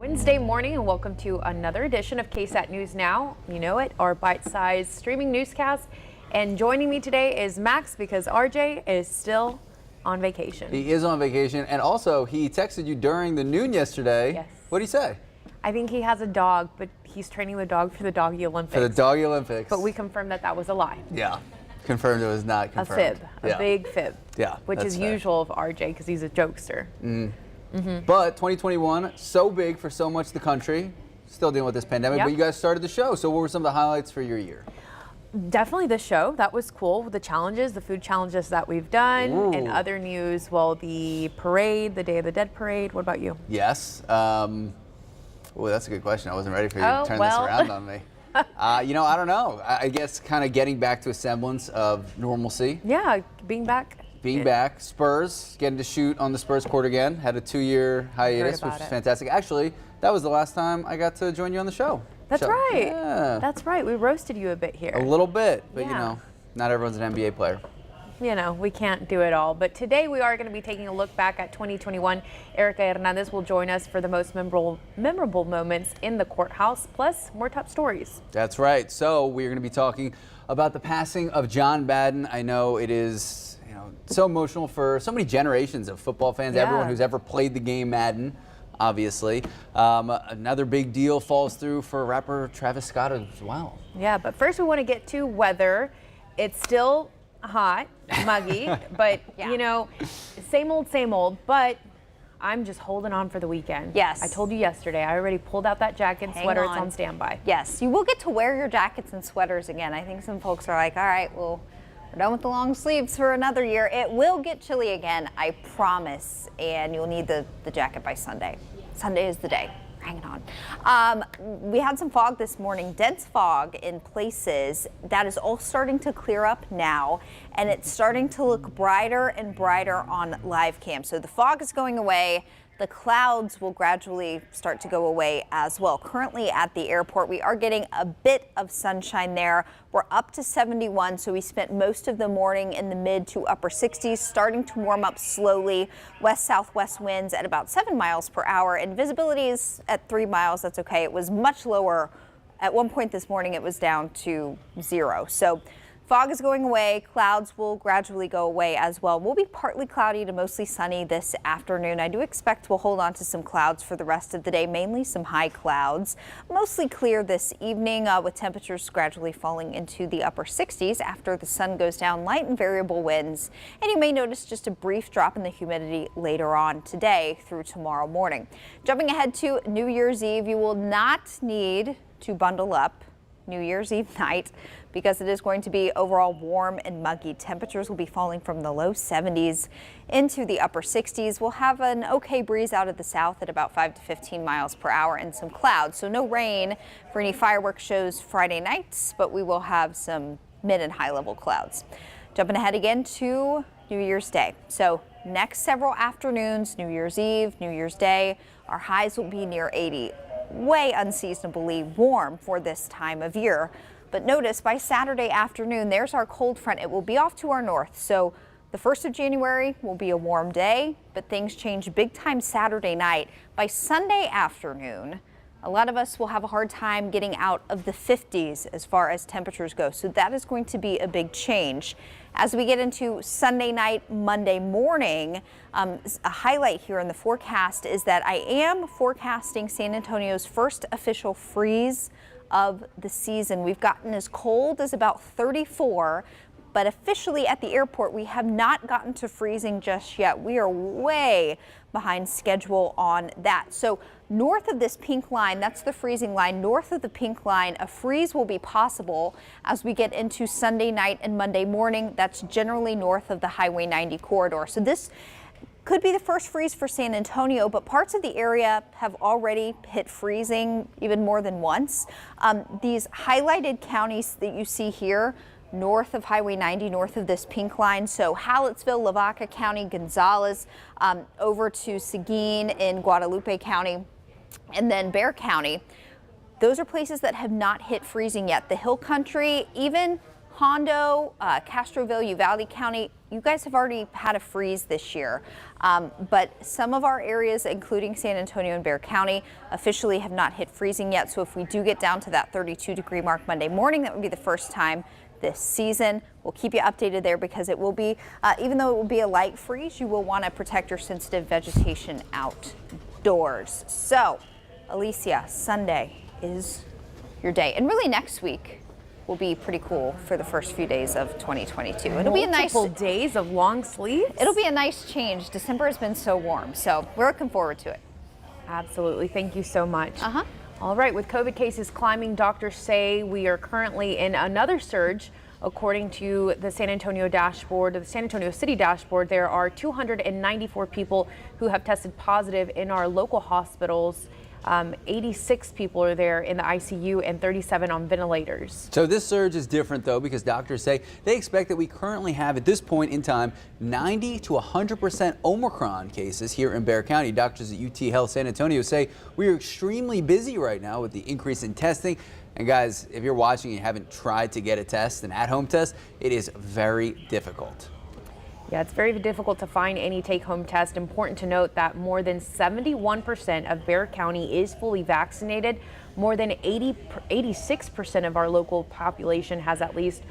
Wednesday morning, and welcome to another edition of KSAT News Now. You know it, our bite-sized streaming newscast. And joining me today is Max, because RJ is still on vacation. He is on vacation, and also he texted you during the noon yesterday. Yes. What did he say? I think he has a dog, but he's training the dog for the Doggy Olympics. For the Doggy Olympics. But we confirmed that that was a lie. Yeah, confirmed it was not confirmed. A fib, a big fib. Yeah, which is fair. usual of RJ because he's a jokester. But 2021, so big for so much of the country, still dealing with this pandemic, Yep. but you guys started the show. So what were some of the highlights for your year? Definitely the show. That was cool. The challenges, the food challenges that we've done. Ooh. And other news, well, the parade, the Day of the Dead parade. What about you? Yes. Oh, that's a good question. I wasn't ready for you to turn well. this around on me. You know, I don't know. I guess kind of getting back to a semblance of normalcy. Yeah, being back. Being back, Spurs getting to shoot on the Spurs court again. Had a 2-year hiatus, which about was it. fantastic. Actually, that was the last time I got to join you on the show. That's So, right. Yeah, That's right. We roasted you a bit here. a little bit, but you Yeah. know, not everyone's an NBA player. You know, we can't do it all. But today we are going to be taking a look back at 2021. Erica Hernandez will join us for the most memorable moments in the courthouse, plus more top stories. That's right. So we're going to be talking about the passing of John Madden. I know it is, you know, so emotional for so many generations of football fans, Yeah. everyone who's ever played the game Madden. Obviously, another big deal falls through for rapper Travis Scott as well. Yeah, but first we want to get to weather. It's still hot, muggy, but you know, same old, but I'm just holding on for the weekend. Yes. I told you yesterday, I already pulled out that jacket and Hang sweater. It's on. on standby. Yes, you will get to wear your jackets and sweaters again. I think some folks are like, all right, well, we're done with the long sleeves for another year. It will get chilly again, I promise, and you'll need the jacket by Sunday. Sunday is the day. Hang on. We had some fog this morning, dense fog in places. That is all starting to clear up now, and it's starting to look brighter and brighter on live cam. So the fog is going away. The clouds will gradually start to go away as well. Currently at the airport, we are getting a bit of sunshine there. We're up to 71, so we spent most of the morning in the mid to upper 60s, starting to warm up slowly. West-southwest winds at about 7 miles per hour, and visibility is at 3 miles. That's okay. It was much lower. At one point this morning, it was down to 0. So fog is going away. Clouds will gradually go away as well. We'll be partly cloudy to mostly sunny this afternoon. I do expect we'll hold on to some clouds for the rest of the day, mainly some high clouds. Mostly clear this evening with temperatures gradually falling into the upper 60s after the sun goes down. Light and variable winds. And you may notice just a brief drop in the humidity later on today through tomorrow morning. Jumping ahead to New Year's Eve, you will not need to bundle up New Year's Eve night because it is going to be overall warm and muggy. Temperatures will be falling from the low 70s into the upper 60s. We'll have an okay breeze out of the south at about 5 to 15 miles per hour and some clouds. So no rain for any fireworks shows Friday nights, but we will have some mid and high level clouds. Jumping ahead again to New Year's Day. So next several afternoons, New Year's Eve, New Year's Day, our highs will be near 80. Way unseasonably warm for this time of year. But notice by Saturday afternoon, there's our cold front. It will be off to our north. So the 1st of January will be a warm day, but things change big time Saturday night. By Sunday afternoon, a lot of us will have a hard time getting out of the 50s as far as temperatures go. So that is going to be a big change. As we get into Sunday night, Monday morning, a highlight here in the forecast is that I am forecasting San Antonio's first official freeze of the season. We've gotten as cold as about 34, but officially at the airport, we have not gotten to freezing just yet. We are way behind schedule on that. So north of this pink line, that's the freezing line. North of the pink line, a freeze will be possible as we get into Sunday night and Monday morning. That's generally north of the Highway 90 corridor. So this could be the first freeze for San Antonio, but parts of the area have already hit freezing even more than once. These highlighted counties that you see here, north of Highway 90, north of this pink line. So Hallettsville, Lavaca County, Gonzales, over to Seguin in Guadalupe County, and then Bexar County. Those are places that have not hit freezing yet. The Hill Country, even Hondo, Castroville, Uvalde County, you guys have already had a freeze this year. But some of our areas, including San Antonio and Bexar County, officially have not hit freezing yet. So if we do get down to that 32-degree mark Monday morning, that would be the first time this season. We'll keep you updated there because it will be, even though it will be a light freeze, you will want to protect your sensitive vegetation outdoors. So, Alicia, Sunday is your day. And really next week will be pretty cool for the first few days of 2022. It'll be a nice Multiple days of long sleeves. It'll be a nice change. December has been so warm, so we're looking forward to it. Absolutely. Thank you so much. All right, with COVID cases climbing, doctors say we are currently in another surge. According to the San Antonio dashboard, the San Antonio City dashboard, there are 294 people who have tested positive in our local hospitals. 86 people are there in the ICU and 37 on ventilators. So this surge is different though because doctors say they expect that we currently have at this point in time 90 to 100% Omicron cases here in Bexar County. Doctors at UT Health San Antonio say we are extremely busy right now with the increase in testing. And guys, if you're watching and you haven't tried to get a test, an at-home test, it is very difficult. Yeah, it's very difficult to find any take-home test. Important to note that more than 71% of Bexar County is fully vaccinated. More than 86% of our local population has at least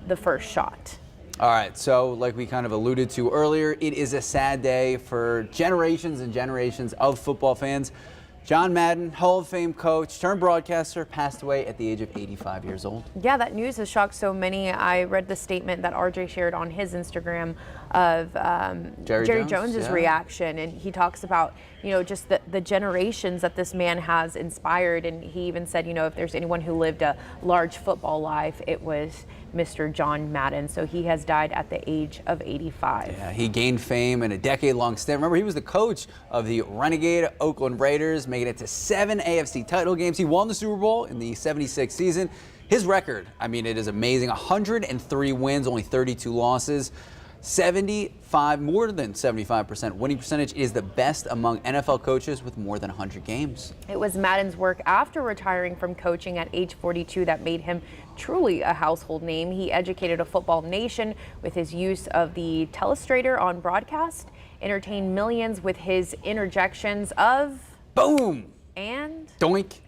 the first shot. All right, so like we kind of alluded to earlier, it is a sad day for generations and generations of football fans. John Madden, Hall of Fame coach turned broadcaster, passed away at the age of 85 years old. Yeah, that news has shocked so many. I read the statement that RJ shared on his Instagram of Jerry Jones's reaction, and he talks about, you know, just the generations that this man has inspired. And he even said, you know, if there's anyone who lived a large football life, it was Mr. John Madden. So he has died at the age of 85. Yeah, he gained fame in a decade-long stint. Remember, he was the coach of the Renegade Oakland Raiders, making it to 7 AFC title games. He won the Super Bowl in the '76 season. His record, I mean, it is amazing. 103 wins, only 32 losses. More than 75% winning percentage is the best among NFL coaches with more than 100 games. It was Madden's work after retiring from coaching at age 42 that made him truly a household name. He educated a football nation with his use of the telestrator on broadcast, entertained millions with his interjections of boom and doink.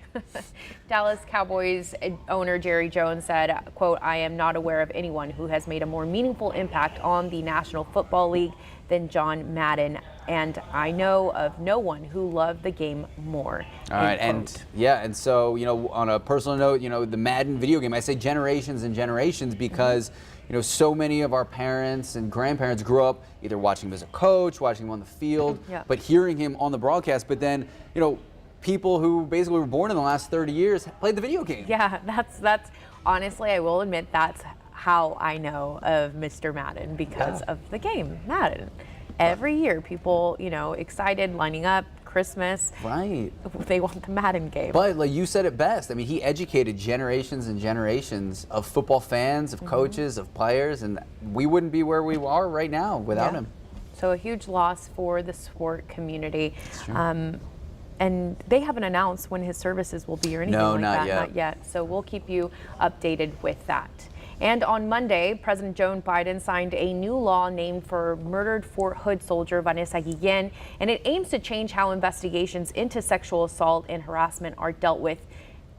Dallas Cowboys owner Jerry Jones said, quote, "I am not aware of anyone who has made a more meaningful impact on the National Football League than John Madden, and I know of no one who loved the game more." All right, and so, you know, on a personal note, you know, the Madden video game, I say generations and generations because you know, so many of our parents and grandparents grew up either watching him as a coach, watching him on the field, but hearing him on the broadcast. But then, you know, people who basically were born in the last 30 years played the video game. Yeah, that's honestly, I will admit, that's how I know of Mr. Madden, because of the game, Madden. Every year, people, you know, excited, lining up, Christmas. Right. They want the Madden game. But like you said it best, I mean, he educated generations and generations of football fans, of coaches, of players, and we wouldn't be where we are right now without him. So a huge loss for the sport community. And they haven't announced when his services will be or anything like that. Not yet. So we'll keep you updated with that. And on Monday, President Joe Biden signed a new law named for murdered Fort Hood soldier Vanessa Guillen, and it aims to change how investigations into sexual assault and harassment are dealt with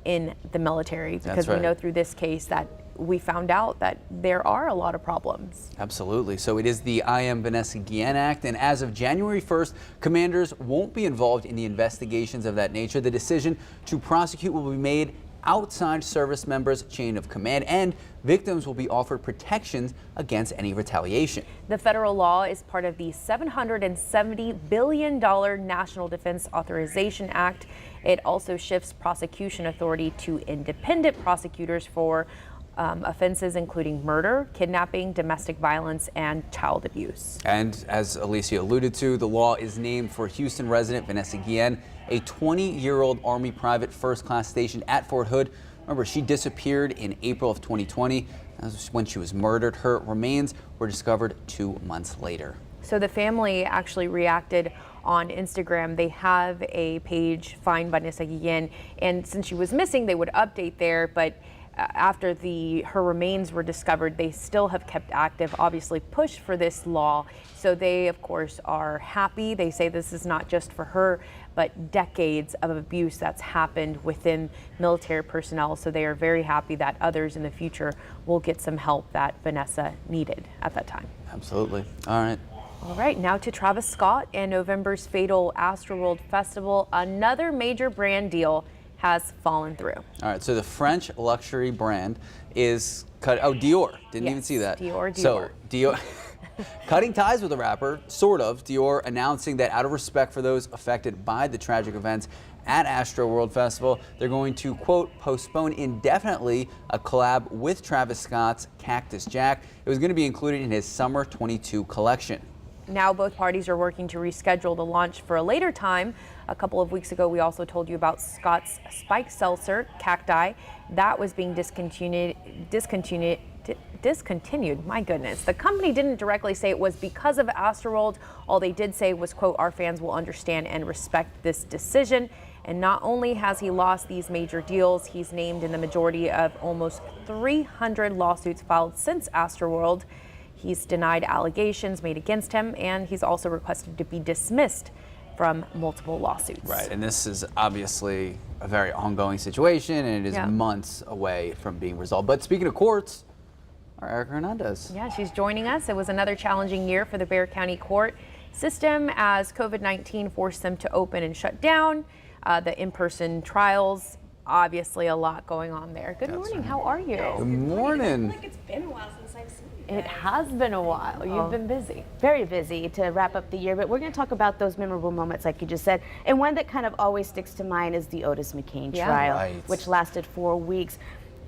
in the military. Because we know through this case that we found out that there are a lot of problems. Absolutely. So it is the I Am Vanessa Guillen Act, and as of January 1st, commanders won't be involved in the investigations of that nature. The decision to prosecute will be made outside service members' chain of command, and victims will be offered protections against any retaliation. The federal law is part of the $770 billion National Defense Authorization Act. It also shifts prosecution authority to independent prosecutors for offenses including murder, kidnapping, domestic violence, and child abuse. And as Alicia alluded to, the law is named for Houston resident Vanessa Guillen, a 20-year-old Army private first class stationed at Fort Hood. Remember, she disappeared in April of 2020. That was when she was murdered. Her remains were discovered 2 months later. So the family actually reacted on Instagram. They have a page, Find Vanessa Guillen, and since she was missing, they would update there, but after her remains were discovered, they still have kept active, obviously pushed for this law. So they, of course, are happy. They say this is not just for her, but decades of abuse that's happened within military personnel. So they are very happy that others in the future will get some help that Vanessa needed at that time. Absolutely. All right. All right, now to Travis Scott and November's fatal Astroworld Festival. Another major brand deal has fallen through. All right, so the French luxury brand is Dior. Didn't even see that. Dior. So Dior cutting ties with the rapper, sort of. Dior announcing that out of respect for those affected by the tragic events at Astroworld Festival, they're going to, quote, postpone indefinitely a collab with Travis Scott's Cactus Jack. It was going to be included in his Summer 22 collection. Now both parties are working to reschedule the launch for a later time. A couple of weeks ago, we also told you about Scott's Spike Seltzer Cacti. That was being discontinued. My goodness. The company didn't directly say it was because of Astroworld. All they did say was, quote, our fans will understand and respect this decision. And not only has he lost these major deals, he's named in the majority of almost 300 lawsuits filed since Astroworld. He's denied allegations made against him, and he's also requested to be dismissed from multiple lawsuits. Right, and this is obviously a very ongoing situation, and it is months away from being resolved. But speaking of courts, our Erica Hernandez. Yeah, she's joining us. It was another challenging year for the Bexar County court system as COVID-19 forced them to open and shut down the in-person trials. Obviously, a lot going on there. Good morning. How are you? Good morning. I feel like it's been a while since I've seen you. It has been a while. You've been busy. Very busy to wrap up the year, but we're going to talk about those memorable moments like you just said. And one that kind of always sticks to mind is the Otis McCain trial, which lasted 4 weeks.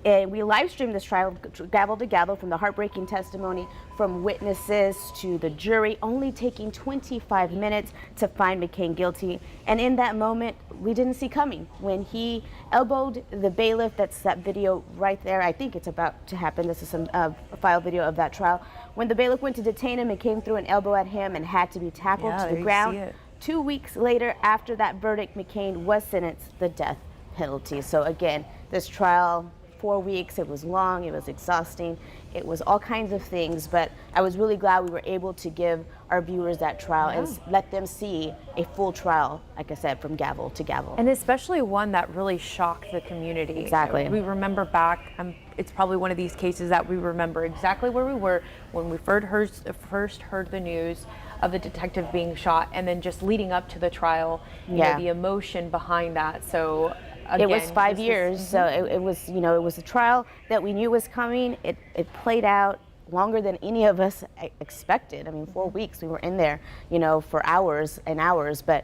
And we live streamed this trial, gavel to gavel, from the heartbreaking testimony from witnesses to the jury, only taking 25 minutes to find McCain guilty. And in that moment, we didn't see coming. When he elbowed the bailiff, that's that video right there. I think it's about to happen. This is some file video of that trial. When the bailiff went to detain him, McCain threw an elbow at him and had to be tackled to the ground. 2 weeks later, after that verdict, McCain was sentenced the death penalty. So again, this trial, 4 weeks, it was long, it was exhausting, it was all kinds of things, but I was really glad we were able to give our viewers that trial and let them see a full trial, like I said, from gavel to gavel. And especially one that really shocked the community. Exactly. We remember back, it's probably one of these cases that we remember exactly where we were when we first heard the news of the detective being shot, and then just leading up to the trial, you know, the emotion behind that. So again, it was 5 years, so it was, you know, it was a trial that we knew was coming. It played out longer than any of us expected. I mean, 4 weeks, we were in there, you know, for hours and hours, but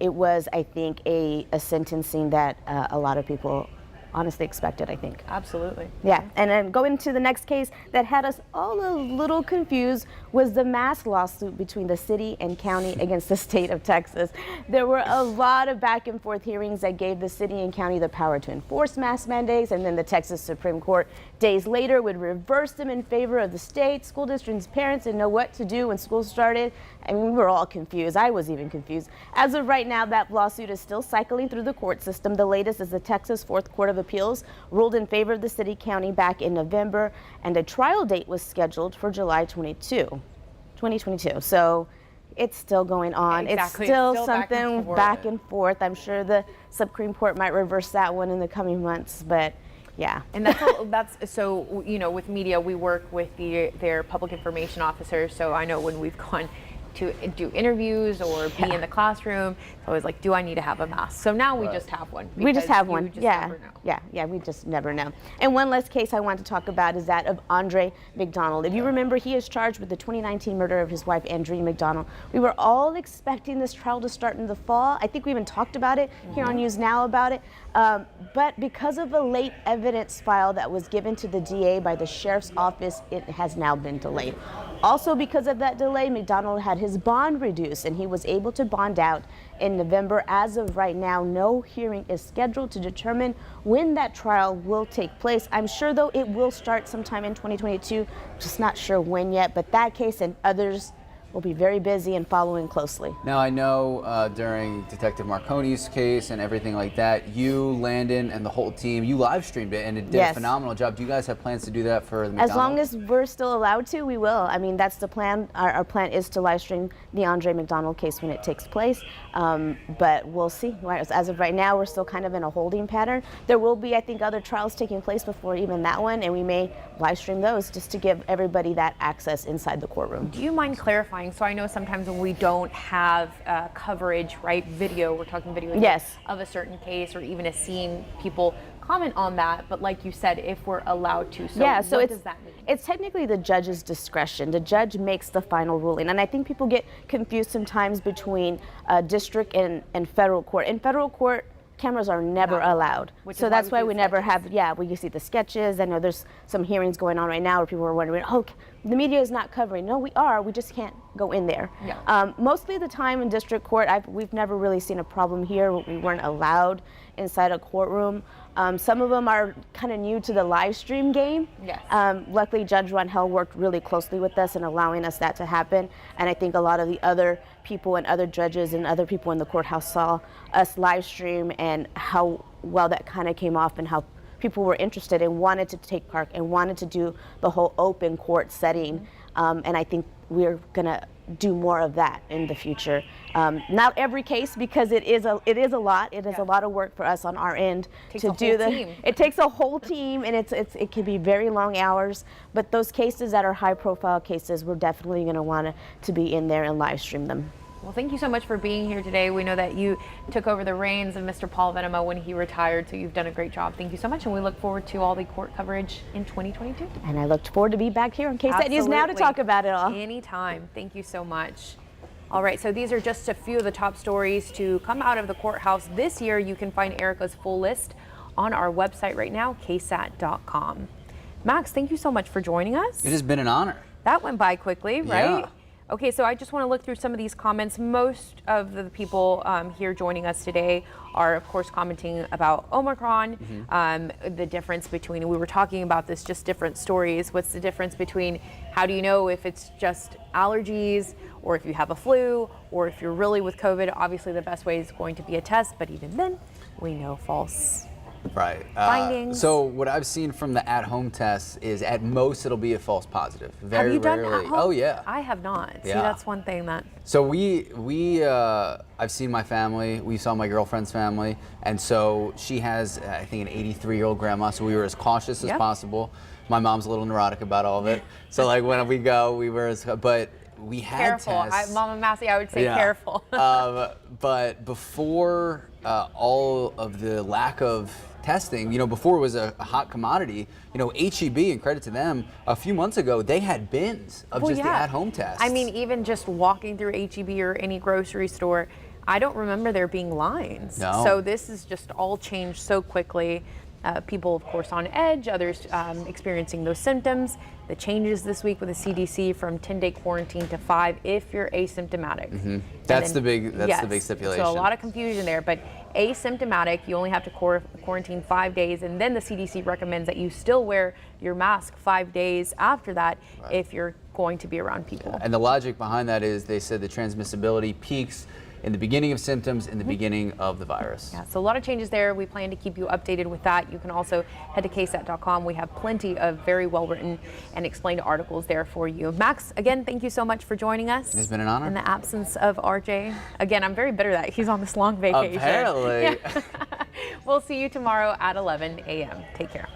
it was, I think, a sentencing that a lot of people honestly expected, I think. Absolutely. Yeah, and then going to the next case that had us all a little confused was the mass lawsuit between the city and county against the state of Texas. There were a lot of back and forth hearings that gave the city and county the power to enforce mask mandates, and then the Texas Supreme Court days later would reverse them in favor of the state. School districts' parents didn't know what to do when school started. I mean, we were all confused. I was even confused. As of right now, that lawsuit is still cycling through the court system. The latest is the Texas Fourth Court of Appeals ruled in favor of the city county back in November, and a trial date was scheduled for July 2022. So it's still going on. Exactly. It's still Still something back and forth. I'm sure the Supreme Court might reverse that one in the coming months, but yeah. And that's so, you know, with media, we work with their public information officers. So I know when we've gone to do interviews or be in the classroom, it's always like, do I need to have a mask? So now we just have one. We just have one. Just Yeah. never know. Yeah, we just never know. And one last case I want to talk about is that of Andre McDonald. If you remember, he is charged with the 2019 murder of his wife, Andrea McDonald. We were all expecting this trial to start in the fall. I think we even talked about it here on News Now about it. But because of a late evidence file that was given to the DA by the sheriff's office, it has now been delayed. Also, because of that delay, McDonald had his bond reduced and he was able to bond out in November. As of right now, no hearing is scheduled to determine when that trial will take place. I'm sure, though, it will start sometime in 2022. Just not sure when yet, but that case and others we'll be very busy and following closely. Now, I know during Detective Marconi's case and everything like that, you, Landon, and the whole team, you live streamed it, and it did a phenomenal job. Do you guys have plans to do that for the McDonald's? As long as we're still allowed to, we will. I mean, that's the plan. Our plan is to live stream the Andre McDonald case when it takes place, but we'll see. As of right now, we're still kind of in a holding pattern. There will be, I think, other trials taking place before even that one, and we may live stream those just to give everybody that access inside the courtroom. Do you mind clarifying? So I know sometimes when we don't have coverage, right, video, we're talking video of a certain case or even a scene, people comment on that, but like you said, if we're allowed to. So what does that mean? It's technically the judge's discretion. The judge makes the final ruling, and I think people get confused sometimes between district and federal court. In federal court, cameras are never allowed. So that's why we never have, we see the sketches. I know there's some hearings going on right now where people are wondering, oh, the media is not covering. No, we are. We just can't go in there. Mostly of the time in district court, we've never really seen a problem here. We weren't allowed inside a courtroom. Some of them are kind of new to the live stream game. Luckily, Judge Ronhell worked really closely with us in allowing us that to happen. And I think a lot of the other people and other judges and other people in the courthouse saw us live stream and how well that kind of came off and how people were interested and wanted to take part and wanted to do the whole open court setting. And I think we're gonna do more of that in the future. Not every case, because it is a lot. It is a lot of work for us on our end to do the. It takes a whole team, and it can be very long hours. But those cases that are high-profile cases, we're definitely going to want to be in there and live stream them. Well, thank you so much for being here today. We know that you took over the reins of Mr. Paul Venema when he retired, so you've done a great job. Thank you so much, and we look forward to all the court coverage in 2022. And I look forward to be back here on KSAT News Now to talk about it all. Anytime. Thank you so much. All right, so these are just a few of the top stories to come out of the courthouse this year. You can find Erica's full list on our website right now, ksat.com. Max, thank you so much for joining us. It has been an honor. That went by quickly, right? Yeah. Okay, so I just want to look through some of these comments. Most of the people here joining us today are, of course, commenting about Omicron, the difference between, we were talking about this, just different stories. What's the difference between, how do you know if it's just allergies or if you have a flu or if you're really with COVID? Obviously, the best way is going to be a test, but even then, we know false. Right. Findings. So what I've seen from the at-home tests is at most it'll be a false positive. Very have you done rarely. at home? Oh yeah. I have not. Yeah. See, that's one thing that. So I've seen my family. We saw my girlfriend's family, and so she has, I think, an 83-year-old grandma. So we were as cautious as possible. My mom's a little neurotic about all of it. So like when we go, we were but we had tests. Mama Massey, I would say careful. But before all of the lack of testing, before it was a hot commodity, HEB, and credit to them, a few months ago, they had bins of the at-home tests. I mean, even just walking through HEB or any grocery store, I don't remember there being lines. No. So this is just all changed so quickly. People, of course, on edge, others experiencing those symptoms. The changes this week with the CDC from 10-day quarantine to 5 if you're asymptomatic. That's the big stipulation. So a lot of confusion there, but asymptomatic, you only have to quarantine 5 days, and then the CDC recommends that you still wear your mask 5 days after that if you're going to be around people. And the logic behind that is they said the transmissibility peaks in the beginning of symptoms, in the beginning of the virus. Yeah, so a lot of changes there. We plan to keep you updated with that. You can also head to ksat.com. We have plenty of very well-written and explained articles there for you. Max, again, thank you so much for joining us. It's been an honor. In the absence of RJ. Again, I'm very bitter that he's on this long vacation. Apparently. We'll see you tomorrow at 11 a.m. Take care.